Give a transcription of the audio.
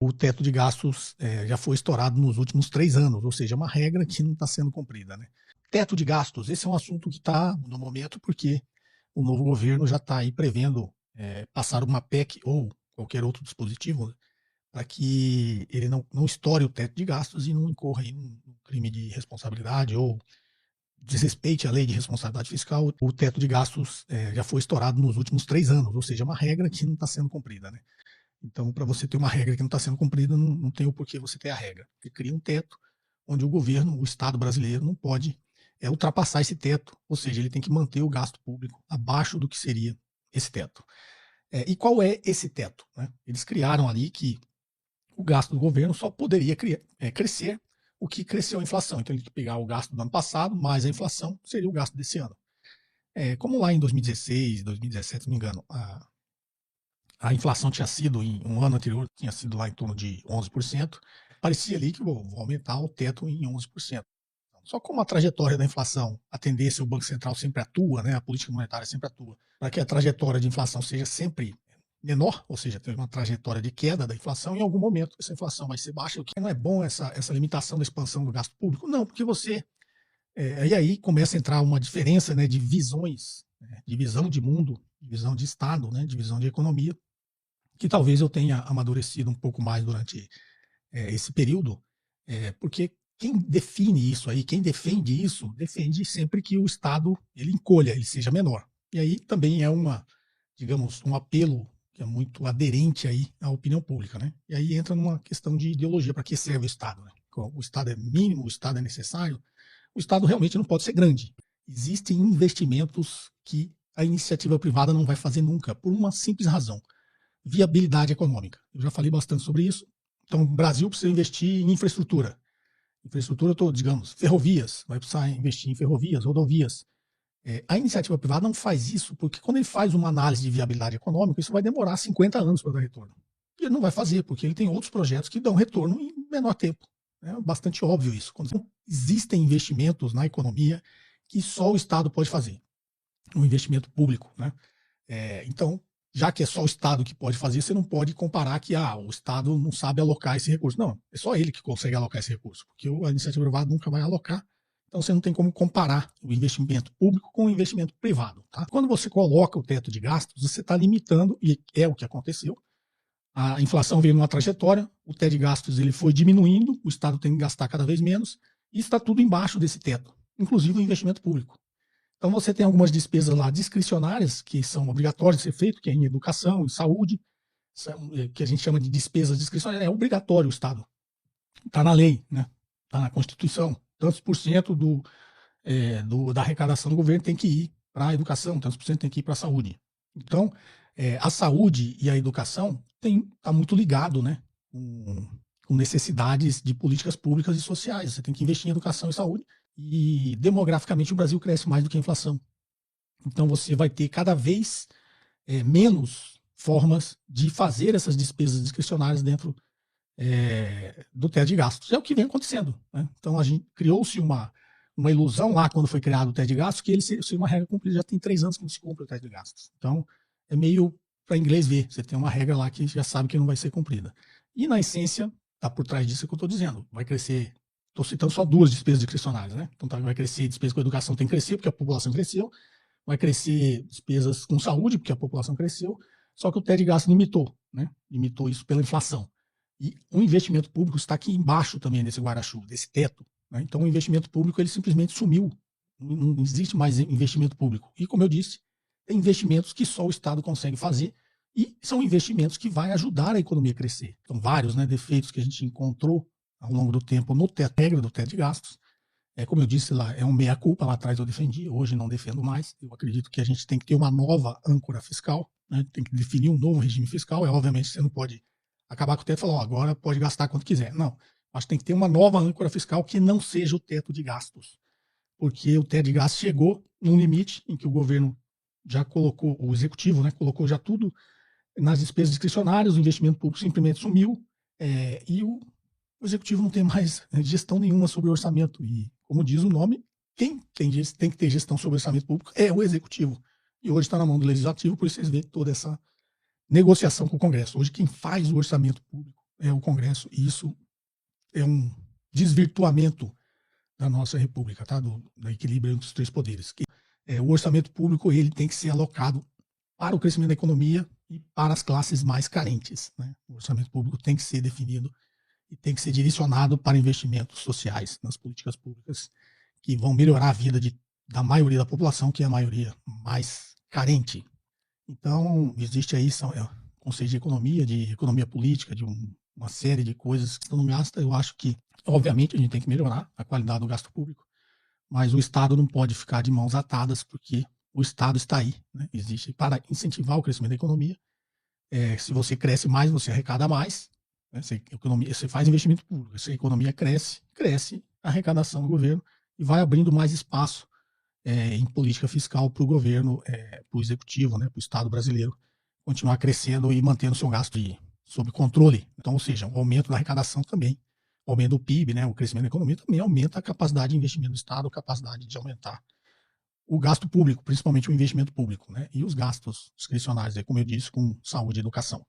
O teto de gastos já foi estourado nos últimos 3 anos, ou seja, é uma regra que não está sendo cumprida, né. Teto de gastos, esse é um assunto que está no momento, porque o novo governo já está aí prevendo, passar uma PEC ou qualquer outro dispositivo, né, para que ele não estoure o teto de gastos e não incorra em um crime de responsabilidade ou desrespeite a lei de responsabilidade fiscal. O teto de gastos já foi estourado nos últimos 3 anos, ou seja, é uma regra que não está sendo cumprida, né. Então, para você ter uma regra que não está sendo cumprida, não tem o porquê você ter a regra. Você cria um teto onde o governo, o Estado brasileiro, não pode ultrapassar esse teto, ou seja, ele tem que manter o gasto público abaixo do que seria esse teto. E qual é esse teto, né? Eles criaram ali que o gasto do governo só poderia crescer o que cresceu a inflação. Então, ele tem que pegar o gasto do ano passado, mais a inflação, seria o gasto desse ano. Como lá em 2016, 2017, se não me engano, a inflação tinha sido, em um ano anterior, tinha sido lá em torno de 11%, parecia ali que vou aumentar o teto em 11%. Só como a trajetória da inflação, a tendência, o Banco Central sempre atua, né, a política monetária sempre atua, para que a trajetória de inflação seja sempre menor, ou seja, tem uma trajetória de queda da inflação, em algum momento essa inflação vai ser baixa, o que não é bom essa limitação da expansão do gasto público, não, porque você. E aí começa a entrar uma diferença, né, de visões, né, de visão de mundo, de visão de Estado, né, de visão de economia, que talvez eu tenha amadurecido um pouco mais durante esse período, porque quem define isso aí, quem defende isso, defende sempre que o Estado ele encolha, ele seja menor. E aí também é digamos, um apelo que é muito aderente aí à opinião pública, né? E aí entra numa questão de ideologia, para que serve o Estado, né? O Estado é mínimo, o Estado é necessário, o Estado realmente não pode ser grande. Existem investimentos que a iniciativa privada não vai fazer nunca, por uma simples razão: viabilidade econômica. Eu já falei bastante sobre isso. Então, o Brasil precisa investir em infraestrutura. Infraestrutura, digamos, ferrovias, vai precisar investir em ferrovias, rodovias. A iniciativa privada não faz isso, porque quando ele faz uma análise de viabilidade econômica, isso vai demorar 50 anos para dar retorno. E ele não vai fazer, porque ele tem outros projetos que dão retorno em menor tempo. É bastante óbvio isso. Quando existem investimentos na economia que só o Estado pode fazer, um investimento público, né? Então, já que é só o Estado que pode fazer, você não pode comparar que o Estado não sabe alocar esse recurso. Não, é só ele que consegue alocar esse recurso, porque a iniciativa privada nunca vai alocar. Então, você não tem como comparar o investimento público com o investimento privado. Tá? Quando você coloca o teto de gastos, você está limitando, e é o que aconteceu. A inflação veio numa trajetória, o teto de gastos ele foi diminuindo, o Estado tem que gastar cada vez menos, e está tudo embaixo desse teto, inclusive o investimento público. Então você tem algumas despesas lá discricionárias, que são obrigatórias de ser feito, que é em educação, em saúde, que a gente chama de despesas discricionárias, é obrigatório o Estado. Está na lei, né? Está na Constituição. Tantos por cento da arrecadação do governo tem que ir para a educação, tantos por cento tem que ir para a saúde. Então, a saúde e a educação está muito ligado, né? Com necessidades de políticas públicas e sociais. Você tem que investir em educação e saúde. E demograficamente o Brasil cresce mais do que a inflação. Então você vai ter cada vez menos formas de fazer essas despesas discricionárias dentro do teto de gastos. É o que vem acontecendo. Né? Então a gente criou-se uma ilusão lá quando foi criado o teto de gastos, que ele seria uma regra cumprida. Já tem 3 anos que não se cumpre o teto de gastos. Então é meio para inglês ver. Você tem uma regra lá que já sabe que não vai ser cumprida. E na essência, está por trás disso que eu estou dizendo. Vai crescer. Estou citando só 2 despesas discricionárias, né? Então vai crescer despesa com educação, tem que crescer, porque a população cresceu. Vai crescer despesas com saúde, porque a população cresceu. Só que o teto de gasto limitou, né? Limitou isso pela inflação. E o investimento público está aqui embaixo também desse guarda-chuva, desse teto. Né? Então o investimento público ele simplesmente sumiu. Não existe mais investimento público. E como eu disse, tem investimentos que só o Estado consegue fazer e são investimentos que vai ajudar a economia a crescer. Então vários, né, defeitos que a gente encontrou ao longo do tempo no teto, regra do teto de gastos. Como eu disse lá, é um meia-culpa, lá atrás eu defendi, hoje não defendo mais. Eu acredito que a gente tem que ter uma nova âncora fiscal, né? Tem que definir um novo regime fiscal. Obviamente você não pode acabar com o teto e falar, agora pode gastar quanto quiser. Não, acho que tem que ter uma nova âncora fiscal que não seja o teto de gastos. Porque o teto de gastos chegou num limite em que o governo já colocou, o executivo, né, colocou já tudo nas despesas discricionárias, o investimento público simplesmente sumiu, e o executivo não tem mais gestão nenhuma sobre o orçamento. E, como diz o nome, quem tem que ter gestão sobre o orçamento público é o executivo. E hoje está na mão do legislativo, por isso vocês veem toda essa negociação com o Congresso. Hoje quem faz o orçamento público é o Congresso, e isso é um desvirtuamento da nossa república, tá? Do equilíbrio entre os três poderes. O orçamento público ele tem que ser alocado para o crescimento da economia e para as classes mais carentes, né? O orçamento público tem que ser definido e tem que ser direcionado para investimentos sociais nas políticas públicas que vão melhorar a vida da maioria da população, que é a maioria mais carente. Então, existe aí conceito de economia política, de uma série de coisas que estão no gasto. Eu acho que, obviamente, a gente tem que melhorar a qualidade do gasto público, mas o Estado não pode ficar de mãos atadas, porque o Estado está aí, né? Existe para incentivar o crescimento da economia. Se você cresce mais, você arrecada mais, né? Você faz investimento público, se a economia cresce a arrecadação do governo e vai abrindo mais espaço em política fiscal para o governo, para o executivo, né, para o Estado brasileiro continuar crescendo e mantendo seu gasto sob controle. Então, ou seja, o aumento da arrecadação também, o aumento do PIB, né, o crescimento da economia também aumenta a capacidade de investimento do Estado, a capacidade de aumentar o gasto público, principalmente o investimento público, né, e os gastos discricionários, como eu disse, com saúde e educação.